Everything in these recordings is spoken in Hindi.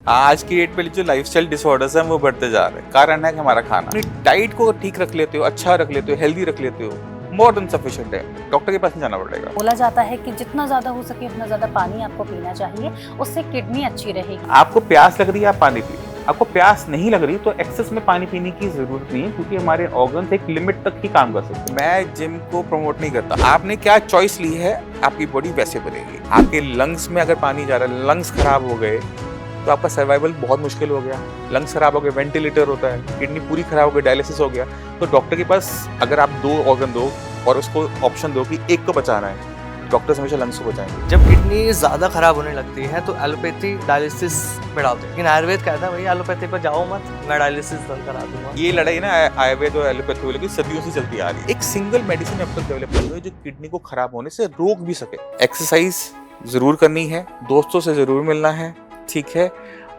आज की डेट पे जो लाइफस्टाइल डिसऑर्डर्स हैं वो बढ़ते जा रहे हैं। कारण है कि हमारा खाना, अपनी डाइट को ठीक रख लेते हो, अच्छा रख लेते हो, हेल्दी रख लेते हो, मोर देन सफिशिएंट है। डॉक्टर के पास नहीं जाना पड़ेगा। बोला जाता है कि जितना ज्यादा हो सके उतना ज्यादा पानी आपको पीना चाहिए, उससे किडनी अच्छी रहेगी। आपको प्यास लग रही है, आप पानी पिए। आपको प्यास नहीं लग रही तो एक्सेस में पानी पीने की जरूरत नहीं है, क्योंकि हमारे ऑर्गन एक लिमिट तक ही काम कर सकते हैं। मैं जिम को प्रमोट नहीं करता। आपने क्या चॉइस ली है, आपकी बॉडी वैसे बनेगी। आपके लंग्स में अगर पानी जा रहा है, लंग्स खराब हो गए तो आपका सर्वाइवल बहुत मुश्किल हो गया। लंग्स खराब हो गए, वेंटिलेटर होता है, किडनी पूरी खराब हो गई, डायलिसिस हो गया। तो डॉक्टर के पास अगर आप 2 ऑर्गन दो और उसको ऑप्शन दो कि एक को बचाना है, डॉक्टर्स हमेशा लंग्स को बचाएंगे। जब किडनी ज़्यादा खराब होने लगती है तो एलोपैथी डायलिसिस में डालते हैं, लेकिन आयुर्वेद कहता है भैया एलोपैथी पर जाओ मत, मैं डायलिसिस बंद करा दूंगा। ये लड़ाई ना आयुर्वेद और एलोपैथी वाली की सदियों से चलती आ रही है। एक सिंगल मेडिसिन अब तक डेवलप हुई है जो किडनी को खराब होने से रोक भी सके। एक्सरसाइज जरूर करनी है, दोस्तों से जरूर मिलना है, ठीक है,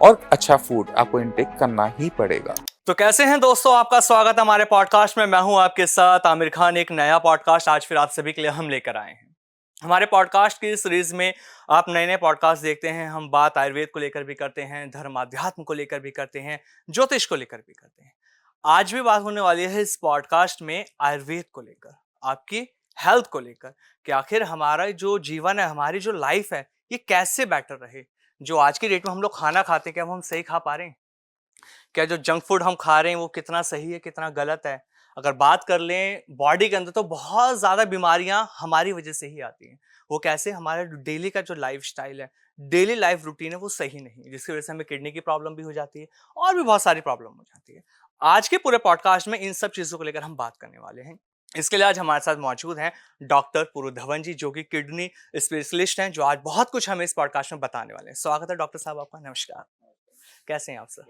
और अच्छा फूड आपको इनटेक करना ही पड़ेगा। तो कैसे हैं दोस्तों, आपका स्वागत है हमारे पॉडकास्ट में। मैं हूं आपके साथ आमिर खान। एक नया पॉडकास्ट आज फिर आप सभी के लिए हम लेकर आए हैं। हमारे पॉडकास्ट की सीरीज में आप नए नए पॉडकास्ट देखते हैं। हम बात आयुर्वेद को लेकर भी करते हैं, धर्म अध्यात्म को लेकर भी करते हैं, ज्योतिष को लेकर भी करते हैं। आज भी बात होने वाली है इस पॉडकास्ट में आयुर्वेद को लेकर, आपकी हेल्थ को लेकर, कि आखिर हमारा जो जीवन है, हमारी जो लाइफ है, ये कैसे बेटर रहे। जो आज की डेट में हम लोग खाना खाते हैं, क्या वो हम सही खा पा रहे हैं? क्या जो जंक फूड हम खा रहे हैं वो कितना सही है, कितना गलत है? अगर बात कर लें बॉडी के अंदर, तो बहुत ज़्यादा बीमारियां हमारी वजह से ही आती हैं। वो कैसे? हमारा डेली का जो लाइफस्टाइल है, डेली लाइफ रूटीन है, वो सही नहीं है, जिसकी वजह से हमें किडनी की प्रॉब्लम भी हो जाती है और भी बहुत सारी प्रॉब्लम हो जाती है। आज के पूरे पॉडकास्ट में इन सब चीज़ों को लेकर हम बात करने वाले हैं। इसके लिए आज हमारे साथ मौजूद हैं डॉक्टर पुरु धवन जी, जो कि किडनी स्पेशलिस्ट हैं, जो आज बहुत कुछ हमें इस पॉडकास्ट में बताने वाले हैं। स्वागत है डॉक्टर साहब आपका। नमस्कार, कैसे हैं आप सर?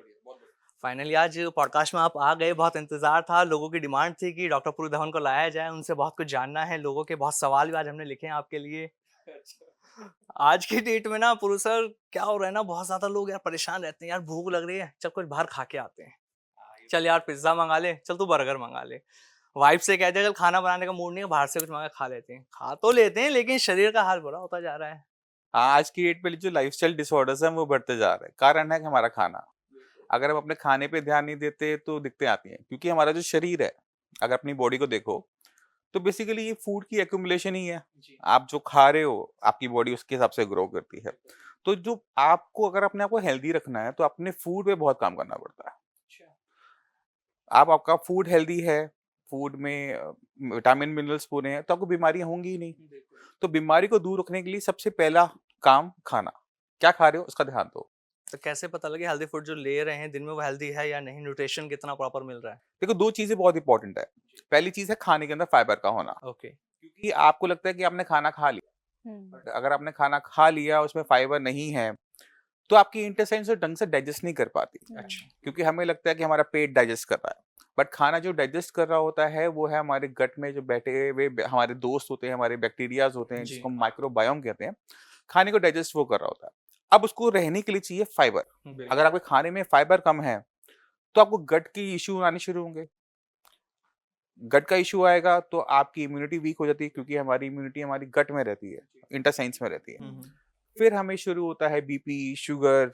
फाइनली आज पॉडकास्ट में आप आ गए। बहुत इंतजार था, लोगों की डिमांड थी कि डॉक्टर पुरु धवन को लाया जाए, उनसे बहुत कुछ जानना है। लोगों के बहुत सवाल भी आज हमने लिखे हैं आपके लिए। आज की डेट में ना पुरु सर, क्या हो रहा है ना, बहुत ज्यादा लोग यार परेशान रहते हैं। यार भूख लग रही है, चल कुछ बाहर खा के आते हैं। चल यार पिज्जा मंगा ले, चल तू बर्गर मंगा ले। वाइफ से कहते हैं चल खाना बनाने का मूड नहीं है, बाहर से कुछ मंगा खा लेते हैं। खा तो लेते हैं, लेकिन शरीर का हाल बुरा होता जा रहा है। आज की डेट पे जो लाइफस्टाइल डिसऑर्डर्स हैं वो बढ़ते जा रहे हैं। कारण है कि हमारा खाना। अगर हम अपने खाने पे ध्यान नहीं देते तो दिक्कतें आती हैं, क्योंकि हमारा जो शरीर है, अगर अपनी बॉडी को देखो तो बेसिकली ये फूड की एक्यूमुलेशन ही है। आप जो खा रहे हो, आपकी बॉडी उसके हिसाब से ग्रो करती है। तो जो आपको, अगर अपने आप को हेल्दी रखना है तो अपने फूड पे बहुत काम करना पड़ता है। आप, आपका फूड हेल्दी है, फूड में विटामिन मिनरल्स पूरे हैं, तो आपको बीमारियां होंगी ही नहीं। तो बीमारी को दूर रखने के लिए सबसे पहला काम खाना। क्या खा रहे हो उसका ध्यान दो। तो कैसे पता लगे हेल्दी फूड जो ले रहे हैं दिन में वो हेल्दी है या नहीं? न्यूट्रिशन कितना प्रॉपर मिल रहा है? देखो, 2 चीजें बहुत इंपॉर्टेंट है। पहली चीज है खाने के अंदर फाइबर का होना। ओके। क्योंकि आपको लगता है कि आपने खाना खा लिया, बट अगर आपने खाना खा लिया उसमें फाइबर नहीं है तो आपकी इंटेस्टाइन से ढंग से डाइजेस्ट नहीं कर पाती। अच्छा। क्योंकि हमें लगता है कि हमारा पेट डाइजेस्ट कर रहा है, बट खाना जो डाइजेस्ट कर रहा होता है वो है हमारे गट में जो बैठे हुए हमारे दोस्त होते हैं, हमारे बैक्टीरियाज होते हैं, जी। जिसको माइक्रोबायोम कहते हैं। खाने को डाइजेस्ट वो कर रहा होता है। अब उसको रहने के लिए चाहिए फाइबर। बिल्कुल। अगर आपके खाने में फाइबर कम है तो आपको गट की इश्यू आने शुरू होंगे। गट का इश्यू आएगा तो आपकी इम्यूनिटी वीक हो जाती है, क्योंकि हमारी इम्यूनिटी हमारी गट में रहती है, इंटेस्टाइन्स में रहती है। फिर हमें शुरू होता है बीपी, शुगर,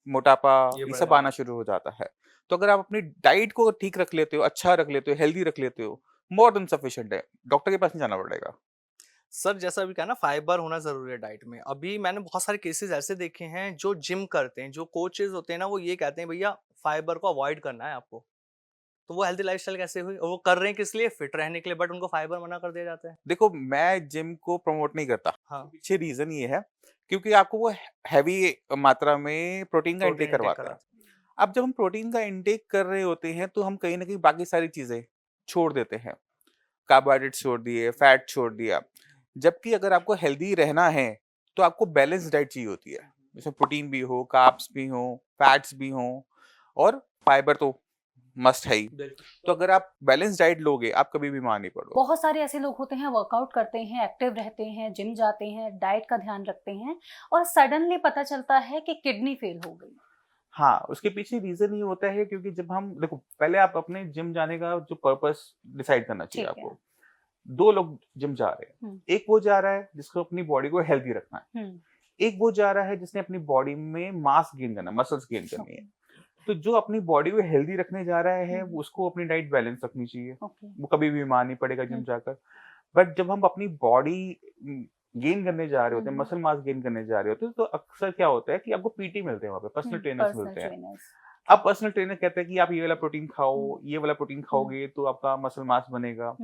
मोटापा, ये ये बढ़ सब जाता आना शुरू हो जाता है। तो अगर आप अपनी डाइट को ठीक रख लेते हो, अच्छा रख लेते हो, हेल्दी रख लेते हो, मोर देन सफिशिएंट है। डॉक्टर के पास नहीं जाना पड़ेगा। सर, जैसा अभी कहा ना, फाइबर होना जरूरी है डाइट में। अभी मैंने बहुत सारे केसेस ऐसे देखे हैं, जो जिम करते हैं, जो कोचेज होते हैं ना, वो ये कहते हैं भैया फाइबर को अवॉइड करना है आपको। तो वो हेल्दी लाइफस्टाइल कैसे हुई? और वो कर रहे हैं किस लिए? फिट रहने के लिए, बट उनको फाइबर मना कर दिया जाता है। देखो, मैं जिम को प्रमोट नहीं करता। हाँ। पीछे रीजन ये है, क्योंकि आपको वो हैवी मात्रा में प्रोटीन का प्रोटीन इंटेक इंटेक करवाता है। कराते अब जब हम प्रोटीन का इंटेक कर रहे होते हैं तो हम कहीं ना कहीं बाकी सारी चीजें छोड़ देते हैं। कार्बोहाइड्रेट छोड़ दिए, फैट छोड़ दिया। जबकि अगर आपको हेल्दी रहना है तो आपको बैलेंस डाइट चाहिए होती है, जिसमें प्रोटीन भी हो, कार्ब्स भी हो, फैट्स भी हो, और फाइबर तो मस्ट है ही। हैं। तो अगर आप बैलेंस डाइट लोगे आप कभी बीमार नहीं पड़ोगे। बहुत सारे ऐसे लोग होते हैं, वर्कआउट करते हैं, एक्टिव रहते हैं, जिम जाते हैं, डाइट का ध्यान रखते हैं, और सडनली पता चलता है कि किडनी फेल हो गई। हाँ, उसके पीछे रीजन ये होता है, क्योंकि जब हम देखो, पहले आप अपने जिम जाने का जो पर्पस डिसाइड करना चाहिए ठीक है। आपको। 2 लोग जिम जा रहे हैं। एक वो जा रहा है जिसको अपनी बॉडी को हेल्दी रखना है, एक वो जा रहा है जिसने अपनी बॉडी में मास गेन करना, मसल्स गेन करनी है। तो जो अपनी बॉडी को हेल्दी रखने जा रहा है वो उसको अपनी डाइट बैलेंस रखनी चाहिए, वो कभी भी बीमार नहीं पड़ेगा जिम जाकर। बट जब हम अपनी बॉडी गेन करने जा रहे होते हैं, मसल मास गेन करने जा रहे होते हैं, तो अक्सर क्या होता है कि आपको पीटी मिलते हैं, वहाँ पे पर्सनल ट्रेनर्स मिलते हैं। अब पर्सनल ट्रेनर कहते हैं कि आप ये वाला प्रोटीन खाओ, ये वाला प्रोटीन खाओगे तो आपका मसल मास बनेगा।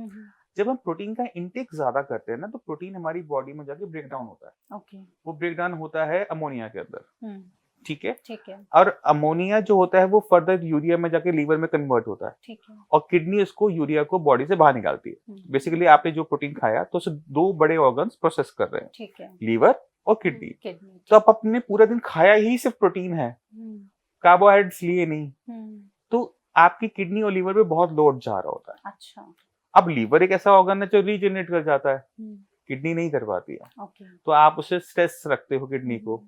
जब हम प्रोटीन का इंटेक ज्यादा करते हैं ना, तो प्रोटीन हमारी बॉडी में जाके ब्रेक डाउन होता है। वो ब्रेक डाउन होता है अमोनिया के अंदर, ठीक है। और अमोनिया जो होता है वो फर्दर यूरिया में जाके लीवर में कन्वर्ट होता है, और किडनी उसको यूरिया को बॉडी से बाहर निकालती है। बेसिकली आपने जो प्रोटीन खाया तो उसे दो बड़े ऑर्गन्स प्रोसेस कर रहे हैं, लीवर और किडनी। तो आप अपने पूरा दिन खाया ही सिर्फ प्रोटीन है, कार्बोहाइड्रेट्स लिए नहीं, तो आपकी किडनी और लीवर पे बहुत लोड जा रहा होता है। अच्छा। अब लीवर एक ऐसा ऑर्गन है जो रीजनरेट कर जाता है, किडनी नहीं कर पाती है। तो आप उसे स्ट्रेस रखते हो किडनी को,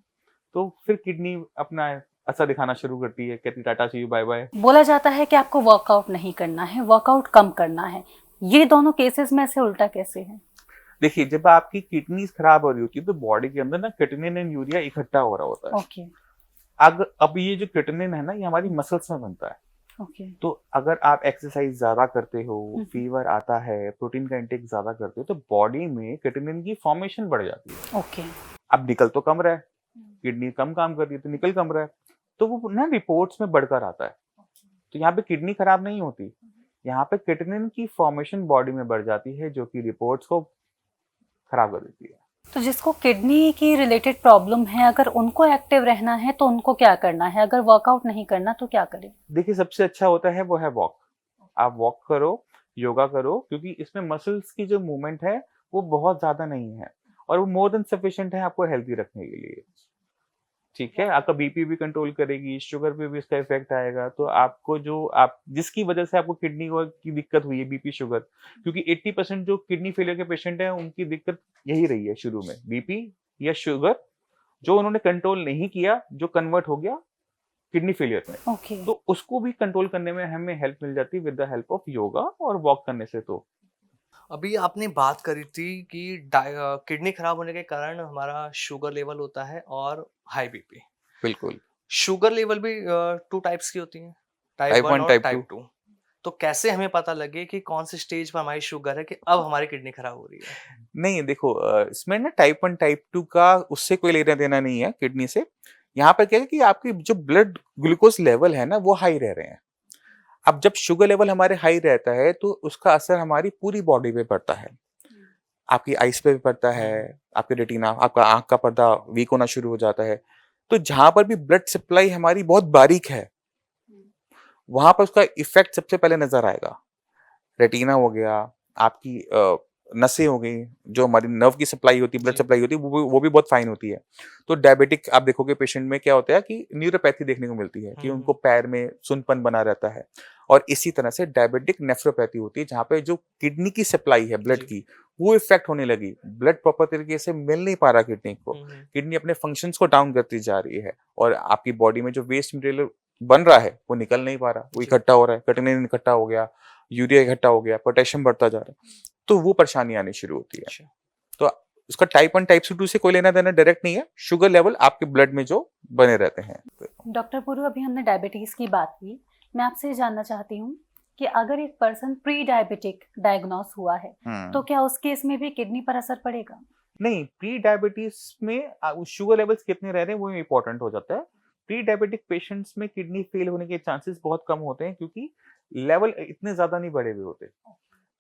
तो फिर किडनी अपना असर दिखाना शुरू करती है, कहती टाटा सी यू बाय बाय। बोला जाता है कि आपको वर्कआउट नहीं करना है, वर्कआउट कम करना है, ये दोनों केसेस में से उल्टा कैसे है? देखिए, जब आपकी किडनीज खराब हो रही होती है तो बॉडी के अंदर ना क्रिएटिनिन एंड यूरिया इकट्ठा हो रहा होता है। अब ये जो क्रिएटिनिन है ना, ये हमारी मसल्स में बनता है। तो अगर आप एक्सरसाइज ज्यादा करते हो, फीवर आता है, प्रोटीन का इंटेक ज्यादा करते हो, तो बॉडी में क्रिएटिनिन की फॉर्मेशन बढ़ जाती है। अब निकल तो कम रहा है, किडनी कम काम कर रही है तो निकल कम रहा है, तो वो ना रिपोर्ट्स में बढ़कर आता है। तो यहाँ पे किडनी खराब नहीं होती, यहाँ पे क्रिएटिनिन की फॉर्मेशन बॉडी में बढ़ जाती है, जो कि रिपोर्ट्स को खराब कर देती है। तो जिसको किडनी की रिलेटेड प्रॉब्लम है, अगर उनको एक्टिव रहना है तो उनको क्या करना है? अगर वर्कआउट नहीं करना तो क्या करें? देखिए, सबसे अच्छा होता है वो है वॉक। आप वॉक करो, योगा करो, क्योंकि इसमें मसल्स की जो मूवमेंट है वो बहुत ज्यादा नहीं है, और वो मोर देन सफिशिएंट है आपको हेल्दी रखने के लिए। ठीक है, आपका बीपी भी कंट्रोल करेगी, शुगर पे भी इसका इफेक्ट आएगा। तो आपको जो आप जिसकी वजह से आपको किडनी की दिक्कत हुई है, बीपी शुगर, क्योंकि 80% जो किडनी फेलियर के पेशेंट हैं उनकी दिक्कत यही रही है शुरू में, बीपी या शुगर, जो उन्होंने कंट्रोल नहीं किया, जो कन्वर्ट हो गया किडनी फेलियर में। तो उसको भी कंट्रोल करने में हमें हेल्प मिल जाती है with the help of yoga और वॉक करने से। तो अभी आपने बात करी थी कि किडनी खराब होने के कारण हमारा शुगर लेवल होता है और हाई बीपी। बिल्कुल, शुगर लेवल भी 2 टाइप्स की होती है, टाइप टाइप 1 वन और टाइप टाइप 2। तो कैसे हमें पता लगे कि कौन सी स्टेज पर हमारी शुगर है कि अब हमारी किडनी खराब हो रही है? नहीं, देखो, इसमें ना टाइप 1 टाइप 2 का उससे कोई लेना देना नहीं है किडनी से। यहाँ पर क्या है कि आपकी जो ब्लड ग्लूकोज लेवल है ना वो हाई रह रहे हैं। अब जब शुगर लेवल हमारे हाई रहता है तो उसका असर हमारी पूरी बॉडी पे पड़ता है, आपकी आइस पे भी पड़ता है, आपके रेटिना, आपका आंख का पर्दा वीक होना शुरू हो जाता है। तो जहां पर भी ब्लड सप्लाई हमारी बहुत बारीक है, वहां पर उसका इफेक्ट सबसे पहले नजर आएगा। रेटिना हो गया, आपकी नसें हो गई, जो हमारी नर्व की सप्लाई होती है, ब्लड सप्लाई होती है, वो भी बहुत फाइन होती है। तो डायबिटिक आप देखोगे पेशेंट में क्या होता है कि न्यूरोपैथी देखने को मिलती है कि उनको पैर में सुनपन बना रहता है। और इसी तरह से डायबिटिक नेफ्रोपैथी होती है, जहाँ पे जो किडनी की सप्लाई है ब्लड की, वो इफेक्ट होने लगी। ब्लड प्रॉपर तरीके से मिल नहीं पा रहा किडनी को, किडनी अपने फंक्शंस को डाउन करती जा रही है, और आपकी बॉडी में जो वेस्ट मटेरियल बन रहा है वो निकल नहीं पा रहा, वो इकट्ठा हो रहा है, क्रिएटिनिन इकट्ठा हो गया, यूरिया इकट्ठा हो गया, पोटेशियम बढ़ता जा रहा है, तो वो परेशानी आनी शुरू होती है। तो उसका टाइप 1 टाइप 2 से कोई लेना देना डायरेक्ट नहीं है, शुगर लेवल आपके ब्लड में जो बने रहते हैं। डॉक्टर पुरु, अभी हमने डायबिटीज की बात की, मैं आपसे जानना चाहती हूँ कि अगर एक पर्सन प्री डायबिटिक डायग्नोस हुआ है तो क्या उस केस में भी किडनी पर असर पड़ेगा? नहीं, प्री डायबिटीज में शुगर लेवल्स कितने रह रहे हैं वो इम्पोर्टेंट हो जाता है। प्री डायबिटिक पेशेंट्स में किडनी फेल होने के चांसेस बहुत कम होते हैं, क्योंकि लेवल इतने ज्यादा नहीं बढ़े हुए होते।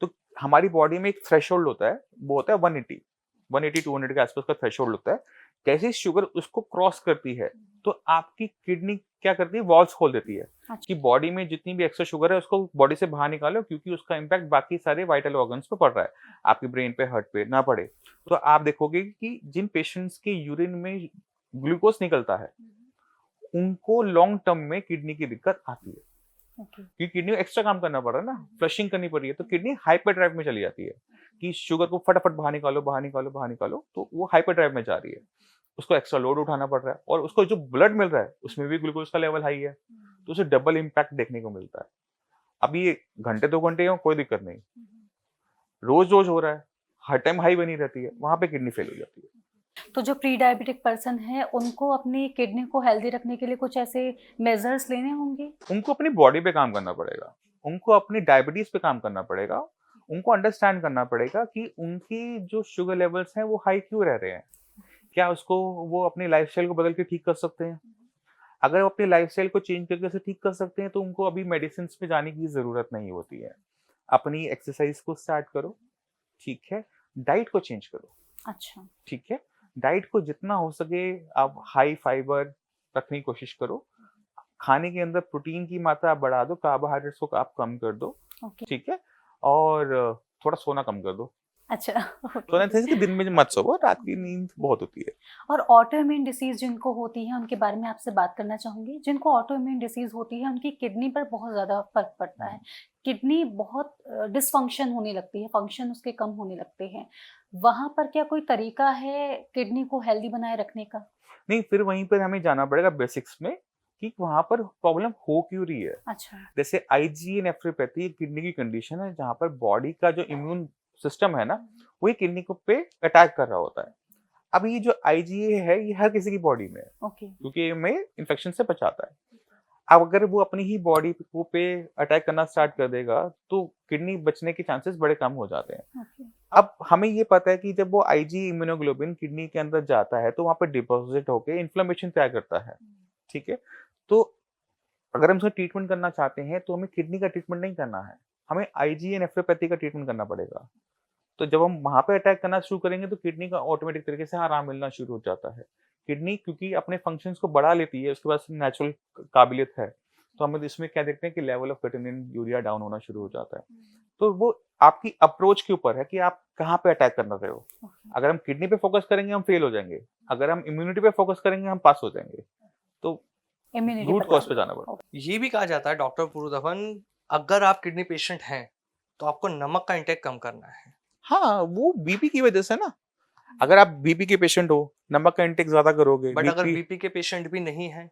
तो हमारी बॉडी में एक थ्रेशोल्ड होता है, वो होता है 180 200 के आसपास का थ्रेशोल्ड होता है। जैसे शुगर उसको क्रॉस करती है तो आपकी किडनी क्या करती है, वॉल्स खोल देती है कि बॉडी में जितनी भी एक्स्ट्रा शुगर है उसको बॉडी से बाहर निकालो, क्योंकि उसका इम्पैक्ट बाकी सारे वाइटल ऑर्गन्स पे पड़ रहा है, आपके ब्रेन पे, हार्ट पे ना पड़े। तो आप देखोगे कि जिन पेशेंट्स के यूरिन में ग्लूकोज निकलता है उनको लॉन्ग टर्म में किडनी की दिक्कत आती है, क्योंकि किडनी को एक्स्ट्रा काम करना पड़ रहा है ना, फ्लशिंग करनी पड़ रही है, तो किडनी हाइपर ड्राइव में चली जाती है कि शुगर को फटाफट बाहर निकालो बाहर निकालो बाहर निकालो, तो वो हाइपर ड्राइव में जा रही है, उसको एक्स्ट्रा लोड उठाना पड़ रहा है, और उसको जो ब्लड मिल रहा है उसमें भी ग्लूकोज का लेवल हाई है, तो उसे डबल इम्पैक्ट देखने को मिलता है। अब ये घंटे 2 घंटे हो कोई दिक्कत नहीं, रोज रोज हो रहा है, हर टाइम हाई बनी रहती है, वहां पे किडनी फेल हो जाती है। तो जो प्री डायबिटिक पर्सन है उनको अपनी किडनी को हेल्दी रखने के लिए कुछ ऐसे मेजर्स लेने होंगे? उनको अपनी बॉडी पे काम करना पड़ेगा, उनको अपनी डायबिटीज पे काम करना पड़ेगा, उनको अंडरस्टैंड करना पड़ेगा कि उनकी जो शुगर लेवल्स हैं वो हाई क्यों रह रहे हैं, क्या उसको वो अपनी लाइफस्टाइल को बदल के ठीक कर सकते हैं। अगर वो अपनी लाइफस्टाइल को चेंज करके उसे ठीक कर सकते हैं तो उनको अभी मेडिसिन पे जाने की जरूरत नहीं होती है। अपनी एक्सरसाइज को स्टार्ट करो, ठीक है, डाइट को चेंज करो, अच्छा। ठीक है, डाइट को जितना हो सके आप हाई फाइबर रखने की कोशिश करो, खाने के अंदर प्रोटीन की मात्रा आप बढ़ा दो, कार्बोहाइड्रेट्स को आप कम कर दो, ओके। ठीक है, और थोड़ा सोना कम कर दो। अच्छा। सोना ओके। कि दिन में मत सोओ, रात की नींद बहुत होती है। और ऑटो इम्यून डिसीज जिनको होती है उनके बारे में आपसे बात करना चाहूंगी। जिनको ऑटो इम्यून डिसीज होती है उनकी किडनी पर बहुत ज्यादा फर्क पड़ता है, किडनी बहुत डिसफंक्शन होने लगती है, फंक्शन उसके कम होने लगते हैं। वहां पर क्या कोई तरीका है किडनी को हेल्दी बनाए रखने का? नहीं, फिर वहीं पर हमें जाना पड़ेगा बेसिक्स में कि वहां पर प्रॉब्लम हो क्यों रही है। अच्छा। जैसे आईजी नेफ्रोपैथी एक किडनी की कंडीशन है जहां पर बॉडी का जो इम्यून सिस्टम है ना, वही किडनी को पे अटैक कर रहा होता है। अब ये जो आईजीए है ये हर किसी की बॉडी में है, ओके। क्योंकि ये में इन्फेक्शन से बचाता है। अब अगर वो अपनी ही बॉडी को पे अटैक करना स्टार्ट कर देगा तो किडनी बचने के चांसेस बड़े कम हो जाते हैं। ओके। अब हमें ये पता है कि जब वो आईजी इम्यूनोग्लोबिन किडनी के अंदर जाता है तो वहां पर डिपॉजिट होकर इन्फ्लेमेशन तैयार करता है, ठीक है। तो अगर हम उसका ट्रीटमेंट करना चाहते हैं तो हमें किडनी का ट्रीटमेंट नहीं करना है, हमें आईजी नेफ्रोपैथी का ट्रीटमेंट करना पड़ेगा। तो जब हम वहां पे अटैक करना शुरू करेंगे तो किडनी का ऑटोमेटिक तरीके से आराम मिलना शुरू हो जाता है। किडनी क्योंकि अपने फंक्शंस को बढ़ा लेती है, उसके पास नेचुरल काबिलियत है, तो हम इसमें क्या देखते हैं कि level of creatinine urea down होना शुरू हो जाता है। तो वो आपकी अप्रोच के ऊपर है कि आप कहाँ पे अटैक करना रहे हो। अगर हम किडनी पे फोकस करेंगे हम फेल हो जाएंगे, अगर हम इम्यूनिटी पे फोकस करेंगे हम पास हो जाएंगे। तो इम्यूनिटी रूट पर कॉज पे जाना पड़ता ये भी कहा जाता है डॉक्टर पुरुधवन, अगर आप किडनी पेशेंट हैं तो आपको नमक का इंटेक कम करना है। हाँ, वो बीपी की वजह से ना। अगर आप बीपी के पेशेंट हो, नमक का इंटेक ज्यादा करोगे। बट अगर बीपी बीपी के पेशेंट भी नहीं है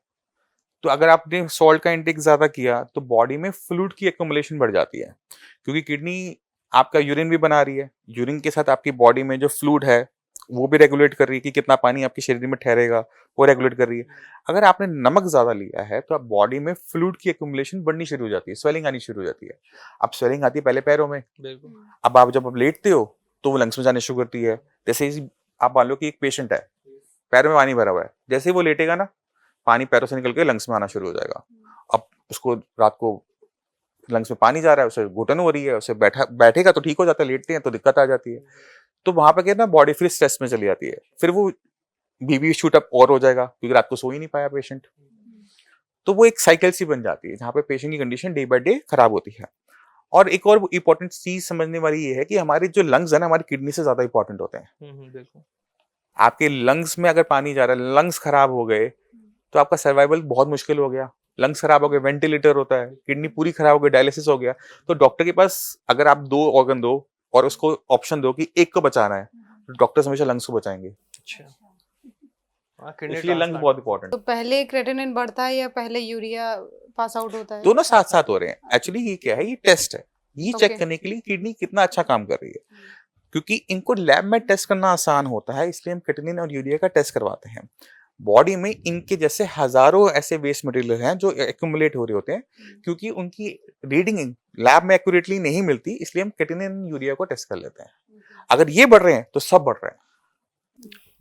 तो अगर आपने सॉल्ट का इंटेक ज्यादा किया तो बॉडी में फ्लूइड की एक्युमुलेशन बढ़ जाती है, क्योंकि किडनी आपका यूरिन भी बना रही है, यूरिन के साथ आपकी बॉडी में जो फ्लूइड है वो भी रेगुलेट कर रही है कि कितना पानी आपके शरीर में ठहरेगा, वो रेगुलेट कर रही है। अगर आपने नमक ज्यादा लिया है तो आप बॉडी में फ्लूइड की एक्युमुलेशन बढ़नी शुरू हो जाती है, स्वेलिंग आनी शुरू हो जाती है। अब स्वेलिंग आती है पहले पैरों में, बिल्कुल। अब आप जब लेटते हो तो वो लंग्स में जाने शुरू करती है। जैसे आप मान लो कि एक पेशेंट है, पैरों में पानी भरा हुआ है, जैसे ही वो लेटेगा ना पानी पैरों से निकल के लंग्स में आना शुरू हो जाएगा। अब उसको रात को लंग्स में पानी जा रहा है, उसे घुटन हो रही है, उसे बैठेगा तो ठीक हो जाता है, लेटते हैं तो दिक्कत आ जाती है। तो वहां पे क्या ना बॉडी फिर स्ट्रेस में चली जाती है, फिर वो बीपी शूट अप और हो जाएगा क्योंकि रात को सो ही नहीं पाया पेशेंट। तो वो एक साइकिल सी बन जाती है जहाँ पे पेशेंट की कंडीशन डे बाय डे खराब होती है। और एक और इंपॉर्टेंट चीज समझने वाली ये है कि हमारे जो लंग्स है ना हमारी किडनी से ज्यादा इंपॉर्टेंट होते हैं। बिल्कुल। आपके लंग्स में अगर पानी जा रहा है, लंग्स खराब हो गए तो आपका सर्वाइवल बहुत मुश्किल हो गया। लंग्स खराब हो गए, वेंटिलेटर होता है, किडनी पूरी खराब हो गई, डायलिसिस हो गया। तो डॉक्टर के पास अगर आप 2 ऑर्गन दो और उसको ऑप्शन दो कि एक को बचाना है, तो डॉक्टर्स हमेशा लंग्स को बचाएंगे। अच्छा। किडनी इसलिए लंग्स बहुत इंपॉर्टेंट। तो पहले क्रेटिनिन बढ़ता है या पहले यूरिया पास आउट होता है? दोनों साथ साथ हो रहे हैं। एक्चुअली ये क्या है, ये टेस्ट है, ये चेक Okay. करने के लिए किडनी कितना अच्छा काम कर रही है। क्योंकि इनको लैब में टेस्ट करना आसान होता है, इसलिए हम क्रेटिनिन और यूरिया का टेस्ट करवाते हैं। बॉडी में इनके जैसे हजारों ऐसे वेस्ट मटेरियल हैं जो एक्यूमुलेट हो रहे होते हैं, क्योंकि उनकी रीडिंग लैब में एक्यूरेटली नहीं मिलती, इसलिए हम क्रेटिनिन यूरिया को टेस्ट कर लेते हैं। अगर ये बढ़ रहे हैं तो सब बढ़ रहे हैं।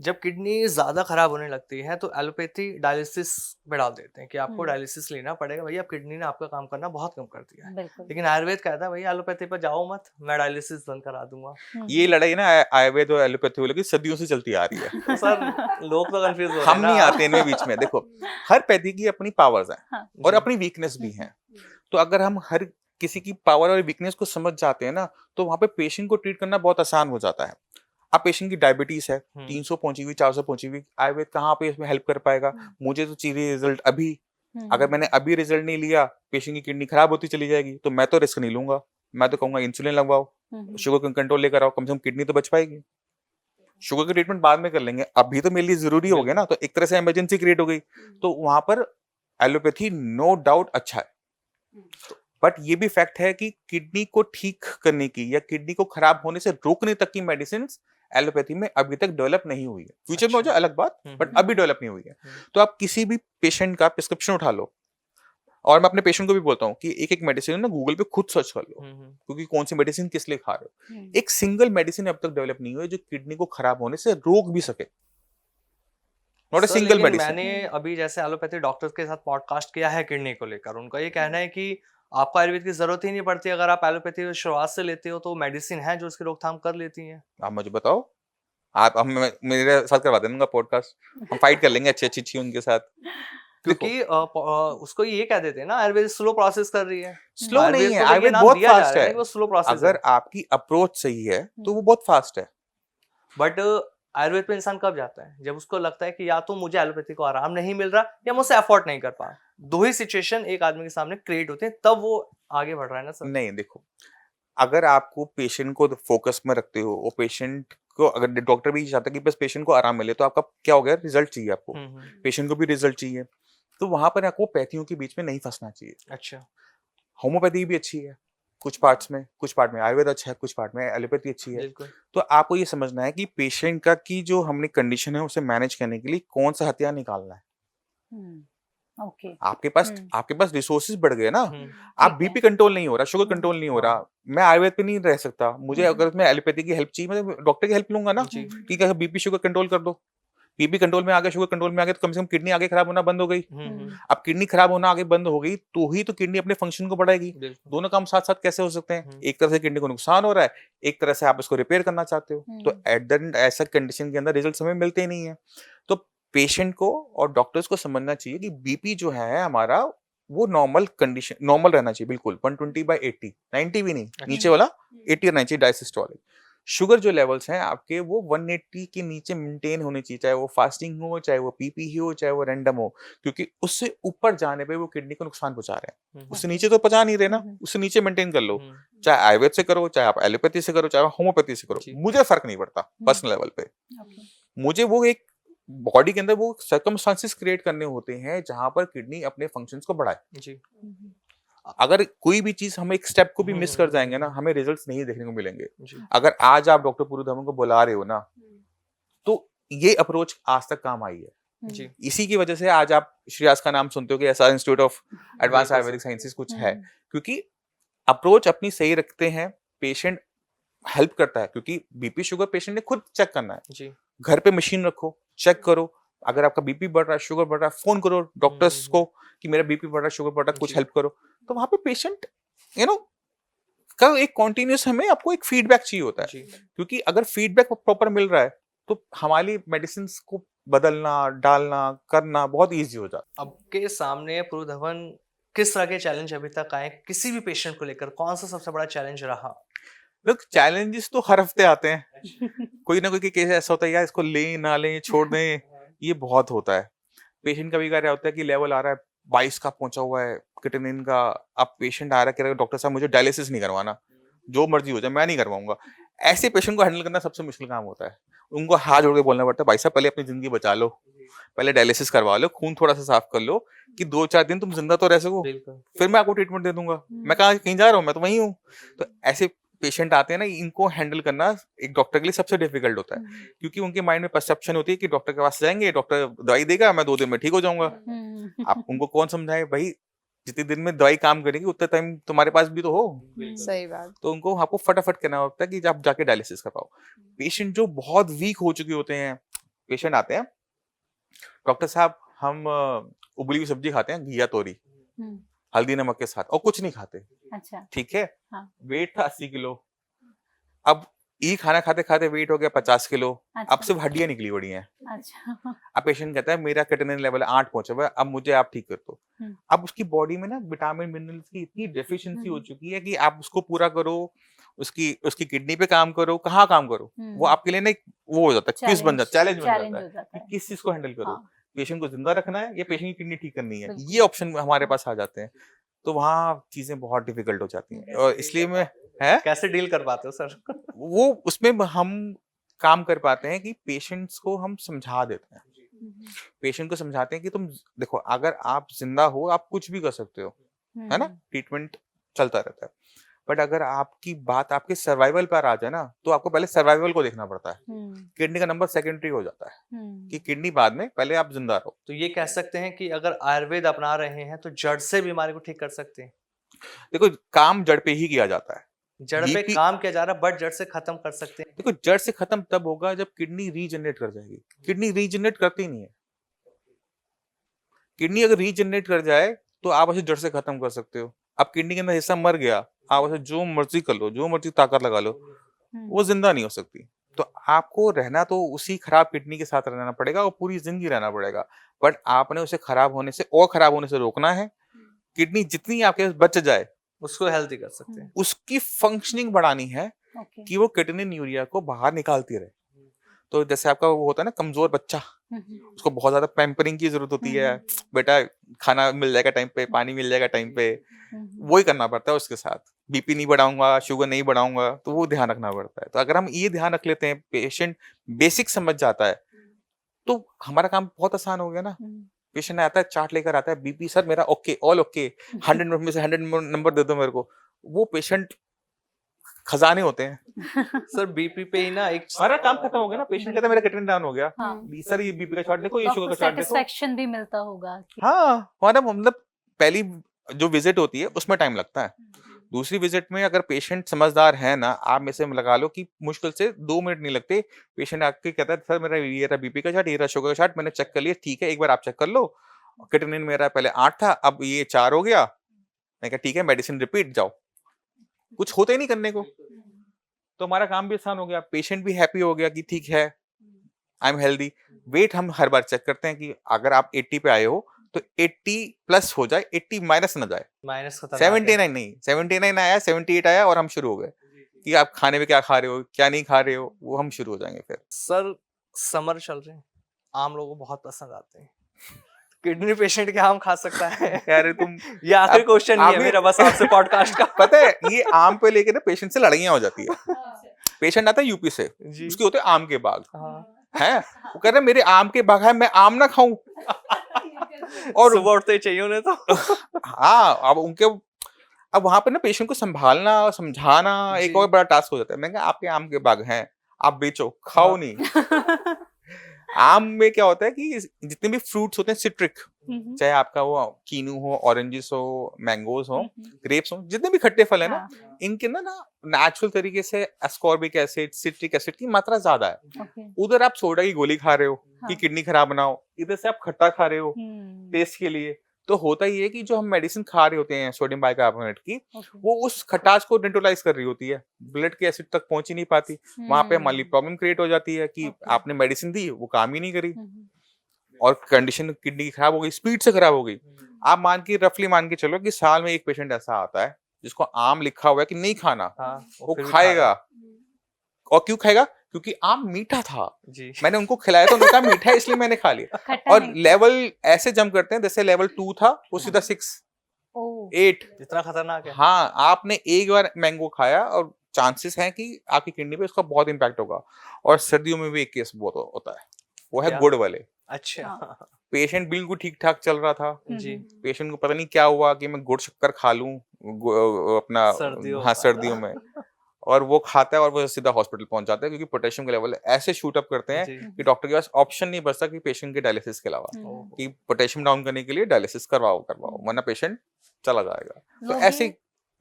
जब किडनी ज्यादा खराब होने लगती है तो एलोपैथी डायलिसिस पे डाल देते हैं कि आपको डायलिसिस लेना पड़ेगा, भैया अब किडनी ने आपका काम करना बहुत कम कर दिया है। बिल्कुल। लेकिन आयुर्वेद कहता है भैया एलोपैथी पर जाओ मत, मैं डायलिसिस बंद करा दूंगा। ये लड़ाई ना आयुर्वेद और एलोपैथी वालों की सदियों से चलती आ रही है। तो सर लोग तो कंफ्यूज हो रहे हैं हम नहीं ना। आते इनमें बीच में। देखो, हर पैथी की अपनी पावर्स हैं हाँ। और जी। अपनी वीकनेस भी हैं। तो अगर हम हर किसी की पावर और वीकनेस को समझ जाते हैं ना, तो वहां पे पेशेंट को ट्रीट करना बहुत आसान हो जाता है। अब पेशेंट की डायबिटीज है, 300 पहुंची हुई, 400 पहुंची हुई, आयुर्वेद कहाँ पे इसमें हेल्प कर पाएगा? मुझे तो चाहिए रिजल्ट अभी। अगर मैंने अभी रिजल्ट नहीं लिया, पेशेंट की किडनी खराब होती चली जाएगी, तो मैं तो रिस्क नहीं लूंगा। मैं तो कहूंगा इंसुलिन लगवाओ, शुगर कंट्रोल लेकर आओ, कम से कम किडनी तो बच पाएगी। शुगर का ट्रीटमेंट बाद में कर लेंगे, अभी तो मेरे लिए जरूरी हो गया ना। तो एक तरह से इमरजेंसी क्रिएट हो गई। तो वहां पर एलोपैथी नो डाउट अच्छा है, बट ये भी फैक्ट है कि किडनी को ठीक करने की या किडनी को खराब होने से रोकने तक की मेडिसिन एलोपैथी में अभी तक डेवलप नहीं हुई है। फ्यूचर में हो अच्छा। जाए अलग बात, बट हम्म। अभी डेवलप नहीं हुई है। तो आप किसी भी पेशेंट का प्रिस्क्रिप्शन उठा लो, और मैं अपने पेशेंट को भी बोलता हूँ कि एक एक मेडिसिन ना गूगल पे खुद सर्च कर लो, क्योंकि कौन सी मेडिसिन किस लिए खा रहे हो। एक सिंगल मेडिसिन अब तक डेवलप नहीं हुई है जो किडनी को खराब होने से रोक भी सके, नॉट अ सर, सिंगल लेकिन मेडिसिन। मैंने अभी जैसे एलोपैथी डॉक्टर्स के साथ पॉडकास्ट किया है किडनी को लेकर, उनका ये कहना है कि आपको आयुर्वेद की जरूरत ही नहीं पड़ती, अगर आप एलोपैथी शुरुआत से लेते हो तो मेडिसिन है जो उसकी रोकथाम कर लेती है। आप मुझे बताओ, आप हम मेरे साथ करवा देना पॉडकास्ट, हम फाइट कर लेंगे अच्छी अच्छी उनके साथ। देखो, क्योंकि उसको ये कह देते हैं ना, आयुर्वेद स्लो प्रोसेस कर रही है। स्लो नहीं है, को तो ये आयुर्वेद नाम बहुत दिया जा फास्ट रहा है है। कि वो स्लो प्रोसेस अगर है। आपकी अप्रोच सही है तो वो बहुत फास्ट है। बट आयुर्वेद पे इंसान कब जाता है? जब उसको लगता है कि या तो मुझे एलोपैथी को आराम नहीं मिल रहा या मुझसे अफोर्ड नहीं कर पा रहा। दो ही सिचुएशन एक आदमी के सामने क्रिएट होते हैं, तब वो आगे बढ़ रहा है ना सर। नहीं, देखो, अगर आपको पेशेंट को फोकस में रखते हो और पेशेंट को, अगर डॉक्टर भी चाहता है कि बस पेशेंट को आराम मिले, तो आपका क्या हो गया, रिजल्ट चाहिए आपको, पेशेंट को भी रिजल्ट चाहिए। तो वहां पर आपको पैथियों के बीच में नहीं फंसना चाहिए। अच्छा। होम्योपैथी भी अच्छी है कुछ पार्ट्स में, कुछ पार्ट में आयुर्वेद अच्छा है, कुछ पार्ट में एलोपैथी अच्छी है। बिल्कुल। तो आपको ये समझना है कि पेशेंट का की जो हमने कंडीशन है उसे मैनेज करने के लिए कौन सा हथियार निकालना है। ओके। आपके पास रिसोर्सेज बढ़ गए ना। आप ठीक है। बीपी कंट्रोल नहीं हो रहा, शुगर कंट्रोल नहीं हो रहा, मैं आयुर्वेद पे नहीं रह सकता, मुझे अगर मैं एलोपैथी की हेल्प चाहिए, मैं डॉक्टर की हेल्प लूंगा ना जी। कि क्या बीपी शुगर कंट्रोल कर दो। बीपी कंट्रोल में आ गया, शुगर कंट्रोल में आ गया, तो कम से कम किडनी आगे खराब होना बंद हो गई। अब किडनी खराब होना आगे बंद हो गई तो ही तो किडनी अपने फंक्शन को बढ़ाएगी। बिल्कुल। दोनों काम साथ साथ कैसे हो सकते हैं? एक तरह से किडनी को नुकसान हो रहा है, एक तरह से आप इसको रिपेयर करना चाहते हो, तो एट द एंड ऐसा कंडीशन के अंदर रिजल्ट हमें मिलते ही नहीं है। तो पेशेंट को और डॉक्टर्स को समझना चाहिए कि बीपी जो है हमारा, वो नॉर्मल कंडीशन, नॉर्मल रहना चाहिए बिल्कुल, 120/80, 90 भी नहीं, नीचे वाला 80 और 90 डायसिस्टोलिक। शुगर जो लेवल्स हैं आपके, वो 180 के नीचे मेंटेन होने चाहिए, चाहे वो फास्टिंग हो, चाहे वो पीपी हो, चाहे वो रैंडम हो, क्योंकि उससे ऊपर जाने पे वो किडनी को नुकसान पहुंचा रहे हैं। उससे नीचे तो पहुंचा नहीं रहे ना, उससे नीचे मेंटेन कर लो, चाहे आयुर्वेद से करो, चाहे आप एलोपैथी से करो, चाहे होम्योपैथी से करो, मुझे फर्क नहीं पड़ता पर्सनल लेवल पे। मुझे वो एक बॉडी के अंदर वो सर्कमस्टांसेस क्रिएट करने होते हैं जहां पर किडनी अपने फंक्शंस को बढ़ाए। जी। अगर कोई भी चीज हम एक स्टेप को भी मिस कर जाएंगे ना, हमें रिजल्ट्स नहीं देखने को मिलेंगे। अगर आज आप डॉक्टर पूरू धवन को बुला रहे हो ना, तो ये अप्रोच आज तक काम आई है। जी। इसी की वजह से आज आप श्रेयस का नाम सुनते हो कि ऐसा institute of advance Ayurvedic sciences कुछ है, क्योंकि अप्रोच अपनी सही रखते हैं, पेशेंट हेल्प करता है, क्योंकि बीपी शुगर पेशेंट ने खुद चेक करना है। जी। घर पे मशीन रखो, चेक करो, अगर आपका बीपी बढ़ रहा है, शुगर बढ़ रहा है, फोन करो डॉक्टर्स को कि मेरा बीपी बढ़ रहा है, शुगर बढ़ रहा है, कुछ हेल्प करो। तो वहां पे पेशेंट का एक कॉन्टिन्यूस हमें आपको एक फीडबैक चाहिए होता है, क्योंकि अगर फीडबैक प्रॉपर मिल रहा है तो हमारी मेडिसिन को बदलना, डालना, करना बहुत इजी हो जाता है। आपके सामने पूरू धवन किस तरह के चैलेंज अभी तक आए, किसी भी पेशेंट को लेकर कौन सा सबसे बड़ा चैलेंज रहा? लोग चैलेंजेस तो हर हफ्ते आते हैं, कोई ना कोई केस ऐसा होता है, यार इसको लें ना लें, छोड़ दें, ये बहुत होता है। पेशेंट का भी क्या होता है कि लेवल आ रहा है 22 का पहुंचा हुआ है क्रिएटिनिन का, अब पेशेंट आ रहा है कह रहा है डॉक्टर साहब मुझे डायलिसिस नहीं करवाना, जो मर्जी हो जाए मैं नहीं करवाऊंगा। ऐसे पेशेंट को हैंडल करना सबसे मुश्किल काम होता है। उनको हाथ जोड़ के बोलना पड़ता है, भाई साहब पहले अपनी जिंदगी बचा लो, पहले डायलिसिस करवा लो, खून थोड़ा सा साफ कर लो कि 2-4 दिन तुम जिंदा तो रह सको, फिर मैं आपको ट्रीटमेंट दे दूंगा। मैं कहीं जा रहा हूँ, मैं तो वहीं हूँ। तो ऐसे पेशेंट आते हैं ना, इनको हैंडल करना एक डॉक्टर के लिए सबसे डिफिकल्ट होता है, क्योंकि उनके माइंड में परसेप्शन होती है कि डॉक्टर के पास जाएंगे, डॉक्टर दवाई देगा, मैं 2 दिन में ठीक हो जाऊंगा। आप उनको कौन समझाए, भाई जितने दिन में दवाई काम करेगी उतने टाइम तुम्हारे पास भी तो हो। सही बात। तो उनको आपको फटाफट कहना होता है कि आप जाके डायलिसिस करवाओ। पेशेंट जो बहुत वीक हो चुके होते हैं, पेशेंट आते हैं, डॉक्टर साहब हम उबली हुई सब्जी खाते हैं, घिया तोरी हल्दी नमक के साथ, और कुछ नहीं खाते। अच्छा। ठीक है। हाँ। वेट था 80 किलो, अब ये खाना खाते खाते वेट हो गया 50 किलो। अच्छा। अब सिर्फ हड्डियां निकली पड़ी हैं। अच्छा। अब पेशेंट कहता है मेरा क्रिएटिनिन लेवल 8 पहुंचा हुआ है, अब मुझे आप ठीक कर दो। अब उसकी बॉडी में ना विटामिन मिनरल्स की इतनी डेफिशिएंसी हो चुकी है कि आप उसको पूरा करो, उसकी उसकी किडनी पे काम करो, कहाँ काम करो, वो आपके लिए ना एक वो हो जाता है, क्विज बन जाता है, चैलेंज बन जाता है कि किस चीज को हैंडल करो। पेशेंट को जिंदा रखना है या पेशेंट की किडनी ठीक करनी है, ये ऑप्शन हमारे पास आ जाते हैं। तो वहाँ चीजें बहुत डिफिकल्ट हो जाती हैं, और इसलिए मैं कैसे डील कर पाते हो सर? वो उसमें हम काम कर पाते हैं कि पेशेंट्स को हम समझा देते हैं, पेशेंट को समझाते हैं कि तुम देखो, अगर आप जिंदा हो आप कुछ भी कर सकते हो, है ना, ट्रीटमेंट चलता रहता है, बट अगर आपकी बात आपके सर्वाइवल पर आ जाए ना, तो आपको पहले सर्वाइवल को देखना पड़ता है। किडनी का नंबर सेकेंडरी हो जाता है कि किडनी बाद में, पहले आप जिंदा रहो। तो ये कह सकते हैं कि अगर आयुर्वेद अपना रहे हैं तो जड़ से बीमारी को ठीक कर सकते हैं। देखो, काम जड़ पे ही किया जाता है। जड़ पे BP काम किया जा रहा है, बट जड़ से खत्म कर सकते हैं। देखो, जड़ से खत्म तब होगा जब किडनी रीजनरेट कर जाएगी। किडनी रीजनरेट करती नहीं है। किडनी अगर रीजनरेट कर जाए तो आप उसे जड़ से खत्म कर सकते हो। अब किडनी के अंदर हिस्सा मर गया, आप उसे जो मर्जी कर लो, जो मर्जी ताकत लगा लो, वो जिंदा नहीं हो सकती। तो आपको रहना तो उसी खराब किडनी के साथ रहना पड़ेगा और पूरी जिंदगी रहना पड़ेगा। बट आपने उसे खराब होने से और खराब होने से रोकना है। किडनी जितनी आपके पास बच जाए उसको हेल्दी कर सकते हैं। उसकी फंक्शनिंग बढ़ानी है कि वो किडनी यूरिया को बाहर निकालती रहे। तो जैसे आपका वो होता है ना कमजोर बच्चा, उसको बहुत ज्यादा पैम्परिंग की जरूरत होती है। बेटा खाना मिल जाएगा टाइम पे, पानी मिल जाएगा टाइम पे, वही करना पड़ता है उसके साथ। बीपी नहीं बढ़ाऊंगा, शुगर नहीं बढ़ाऊंगा, तो वो ध्यान रखना पड़ता है। तो अगर हम ये ध्यान रख लेते हैं, पेशेंट बेसिक समझ जाता है, तो हमारा काम बहुत आसान हो गया ना। पेशेंट आता है, चार्ट लेकर आता है, बीपी सर मेरा ओके, ऑल ओके, 100 में से 100 नंबर दे दो मेरे को। वो पेशेंट खजाने होते हैं। सर बीपी पे ही ना एक हमारा काम खत्म हो गया ना। पेशेंट कहता है मेरा किडनी डाउन हो गया, हाँ। सर ये बीपी का चार्ट देखो, ये शुगर का चार्ट देखो। सेटिस्फेक्शन भी मिलता होगा कि हाँ, हमारा मतलब पहली जो विजिट होती है उसमें टाइम लगता है। दूसरी विजिट में अगर पेशेंट समझदार है ना, आप में से लगा लो कि मुश्किल से 2 मिनट नहीं लगते। पेशेंट आके कहता है सर मेरा ये रहा बीपी का चार्ट, ये रहा शुगर का चार्ट, मैंने चेक कर लिया, ठीक है एक बार आप चेक कर लो। क्रिएटिनिन मेरा पहले 8 था, अब ये 4 हो गया। मैं कहा ठीक है, मेडिसिन रिपीट, जाओ। कुछ होता ही नहीं करने को। तो हमारा काम भी आसान हो गया, पेशेंट भी हैप्पी हो गया कि ठीक है आई एम हेल्दी। वेट हम हर बार चेक करते हैं कि अगर आप 80 पे आए हो तो 80 प्लस हो जाए, 80 माइनस ना जाए। माइनस 79 नहीं, 79 आया, 78 आया और हम शुरू हो गए कि आप खाने में क्या खा रहे हो, क्या नहीं खा रहे हो, वो हम शुरू हो जाएंगे फिर। सर समर चल रहे हैं, आम लोगों को बहुत पसंद आते हैं। किडनी पेशेंट क्या आम खा सकता है? यार तुम ये आखिरी क्वेश्चन नहीं है अभी- मेरा बस आपसे पॉडकास्ट का। पता है ये आम पे लेके ना पेशेंट से लड़ाइयां हो जाती है। पेशेंट आता है यूपी से, जी। उसके होते हैं आम के बाग हाँ। हैं, वो कह रहे हैं मेरे आम के बाग है, मैं आम ना खाऊं। और सुबह उठते ही चाहिए उन्हें तो। हाँ, अब वहां पे ना पेशेंट को संभालना और समझाना एक जी। और बड़ा टास्क हो जाता है। मैं कहा आपके आम के बाग हैं, आप बेचो, खाओ हाँ। नहीं। आम में क्या होता है कि जितने भी फ्रूट्स होते हैं सिट्रिक, चाहे आपका वो कीनू हो, ऑरेंजेस हो, मैंगोज हो, ग्रेप्स हो, जितने भी खट्टे फल है ना, इनके ना नेचुरल तरीके से एस्कॉर्बिक एसिड, सिट्रिक एसिड की मात्रा ज्यादा है। उधर आप सोडा की गोली खा रहे हो कि किडनी खराब बनाओ, इधर से आप खट्टा खा रहे हो टेस्ट के लिए। तो होता ही है कि जो हम मेडिसिन खा रहे होते हैं सोडियम बाइकार्बोनेट की, वो उस खटास को न्यूट्रलाइज कर रही होती है, ब्लड के एसिड तक पहुंच ही नहीं पाती। वहां पे हमारी प्रॉब्लम क्रिएट हो जाती है कि आपने मेडिसिन दी, वो काम ही नहीं करी और कंडीशन किडनी की खराब हो गई, स्पीड से खराब हो गई। आप रफली मान के चलो कि साल में एक पेशेंट ऐसा आता है जिसको आम लिखा हुआ है कि नहीं खाना, वो खाएगा। और क्यों खाएगा? क्योंकि आम मीठा था जी। मैंने उनको खिलाया तो उन्होंने कहा मीठा है इसलिए मैंने खा लिया। और लेवल ऐसे जंप करते हैं जैसे लेवल 2 था वो सीधा 6, 8। इतना खतरनाक है? हाँ, आपने एक बार मैंगो खाया और चांसेस हैं कि आपकी किडनी पे उसका बहुत इम्पैक्ट होगा। और सर्दियों में भी एक केस बहुत होता है, वो है गुड़ वाले। अच्छा। पेशेंट बिल्कुल ठीक ठाक चल रहा था जी। पेशेंट को पता नहीं क्या हुआ कि मैं गुड़ शक्कर खा लूं अपना सर्दियों में, और वो खाता है और वो सीधा हॉस्पिटल पहुंच जाता है क्योंकि पोटेशियम के लेवल ऐसे शूट अप करते हैं कि डॉक्टर के पास ऑप्शन नहीं बचता कि पेशेंट के डायलिसिस के अलावा कि पोटेशियम डाउन करने के लिए डायलिसिस करवाओ वरना पेशेंट चला जाएगा। तो ऐसी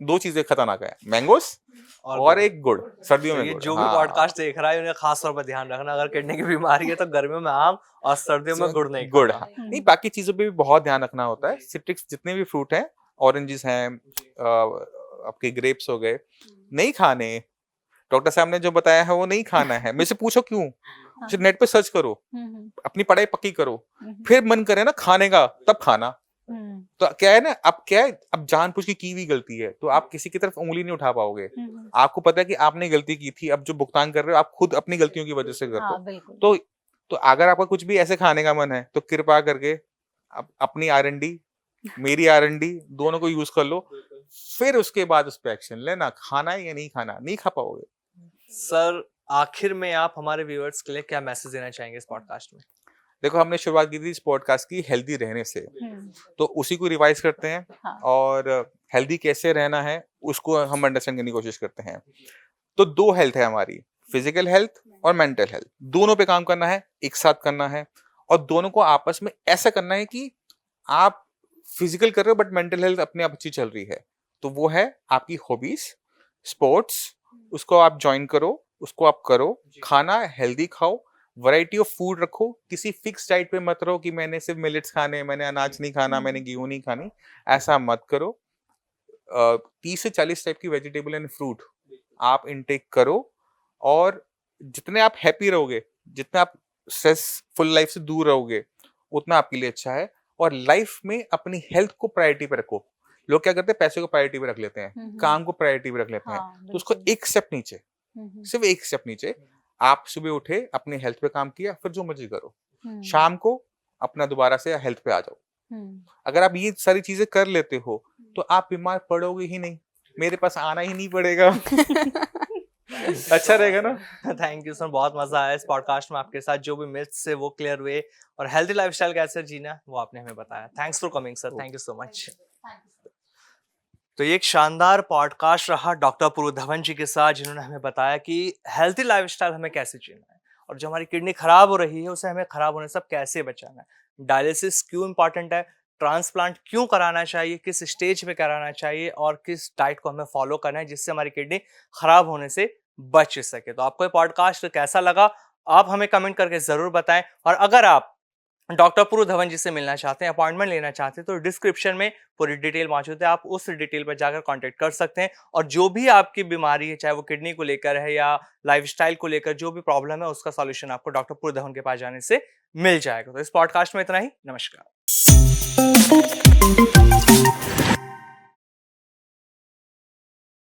2 चीजें खतरनाक है, मैंगोस और एक गुड़ सर्दियों में। ये जो भी पॉडकास्ट देख रहा है उन्हें खास तौर पर ध्यान रखना, अगर किडनी की बीमारी है तो गर्मियों में आम और सर्दियों में गुड़ नहीं खाना। नहीं, बाकी चीजों पे भी बहुत ध्यान रखना होता है। सिट्रिक्स जितने भी फ्रूट हैं, ऑरेंजेस हैं, आपके ग्रेप्स हो गए, नहीं खाने। डॉक्टर साहब ने जो बताया है वो नहीं खाना है। मेरे से पूछो क्यों, नेट पे सर्च करो, अपनी पढ़ाई पक्की करो, फिर मन करे ना खाने का तब खाना। तो क्या है ना, अब जानबूझ की हुई गलती है तो आप किसी की तरफ उंगली नहीं उठा पाओगे। आपको पता है कि आपने गलती की थी, अब जो भुगतान कर रहे हो आप खुद अपनी गलतियों की वजह से कर रहे हो। तो अगर आपका कुछ भी ऐसे खाने का मन है तो कृपा करके अपनी R&D, मेरी R&D दोनों को यूज कर लो, फिर उसके बाद उस पर एक्शन लेना। खाना है या नहीं खाना, नहीं खा पाओगे। सर आखिर में आप हमारे व्यूअर्स के लिए क्या मैसेज देना चाहेंगे इस पॉडकास्ट में? देखो हमने शुरुआत की थी इस पॉडकास्ट की हेल्दी रहने से, तो उसी को रिवाइज करते हैं हाँ। और हेल्दी कैसे रहना है उसको हम अंडरस्टैंड करने की कोशिश करते हैं। तो 2 हेल्थ है हमारी, फिजिकल हेल्थ और मेंटल हेल्थ। दोनों पे काम करना है, एक साथ करना है और दोनों को आपस में ऐसा करना है कि आप फिजिकल कर रहे हो बट मेंटल हेल्थ अपने आप अच्छी चल रही है। तो वो है आपकी हॉबीज, स्पोर्ट्स, उसको आप ज्वाइन करो, उसको आप करो, खाना हेल्दी खाओ, वैरायटी ऑफ फूड रखो, किसी फिक्स डाइट पे मत रहो कि मैंने सिर्फ मिलेट्स खाने, मैंने अनाज नहीं खाना, मैंने गेहूं नहीं खानी, ऐसा मत करो। 30 से 40 टाइप की वेजिटेबल एंड फ्रूट आप इनटेक करो और जितने आप हैप्पी रहोगे, जितने आप स्ट्रेसफुल लाइफ से दूर रहोगे, उतना आपके लिए अच्छा है। और लाइफ में अपनी हेल्थ को प्रायोरिटी पे रखो। लोग क्या करते हैं, पैसे को प्रायोरिटी पे रख लेते हैं, काम को प्रायोरिटी पे रख लेते हैं, हाँ, तो उसको बिल्कुल। एक स्टेप नीचे, सिर्फ एक स्टेप नीचे, आप सुबह उठे, अपनी हेल्थ पे काम किया, फिर जो मर्जी करो, शाम को अपना दोबारा से हेल्थ पे आ जाओ। अगर आप ये सारी चीजें कर लेते हो तो आप बीमार पड़ोगे ही नहीं, मेरे पास आना ही नहीं पड़ेगा। अच्छा रहेगा ना। थैंक यू सर, बहुत मजा आया इस पॉडकास्ट में आपके साथ। जो भी मिथ्स है वो क्लियर हुए और हेल्दी लाइफस्टाइल कैसे जीना वो आपने हमें बताया। Thanks for coming sir, thank you so much. तो ये एक शानदार पॉडकास्ट रहा डॉक्टर पूर्व धवन जी के साथ, जिन्होंने हमें बताया कि हेल्थी लाइफस्टाइल हमें कैसे जीना है और जो हमारी किडनी खराब हो रही है उसे हमें खराब होने से कैसे बचाना है, डायलिसिस क्यों इंपॉर्टेंट है, ट्रांसप्लांट क्यों कराना चाहिए, किस स्टेज पे कराना चाहिए और किस डाइट को हमें फॉलो करना है जिससे हमारी किडनी खराब होने से बच सके। तो आपको ये पॉडकास्ट कैसा लगा आप हमें कमेंट करके जरूर बताएं। और अगर आप डॉक्टर पूर्व धवन जी से मिलना चाहते हैं, अपॉइंटमेंट लेना चाहते हैं, तो डिस्क्रिप्शन में पूरी डिटेल मौजूद है, आप उस डिटेल पर जाकर कांटेक्ट कर सकते हैं। और जो भी आपकी बीमारी है, चाहे वो किडनी को लेकर है या लाइफस्टाइल को लेकर, जो भी प्रॉब्लम है उसका सॉल्यूशन आपको डॉक्टर पूर्व धवन के पास जाने से मिल जाएगा। तो इस पॉडकास्ट में इतना ही, नमस्कार।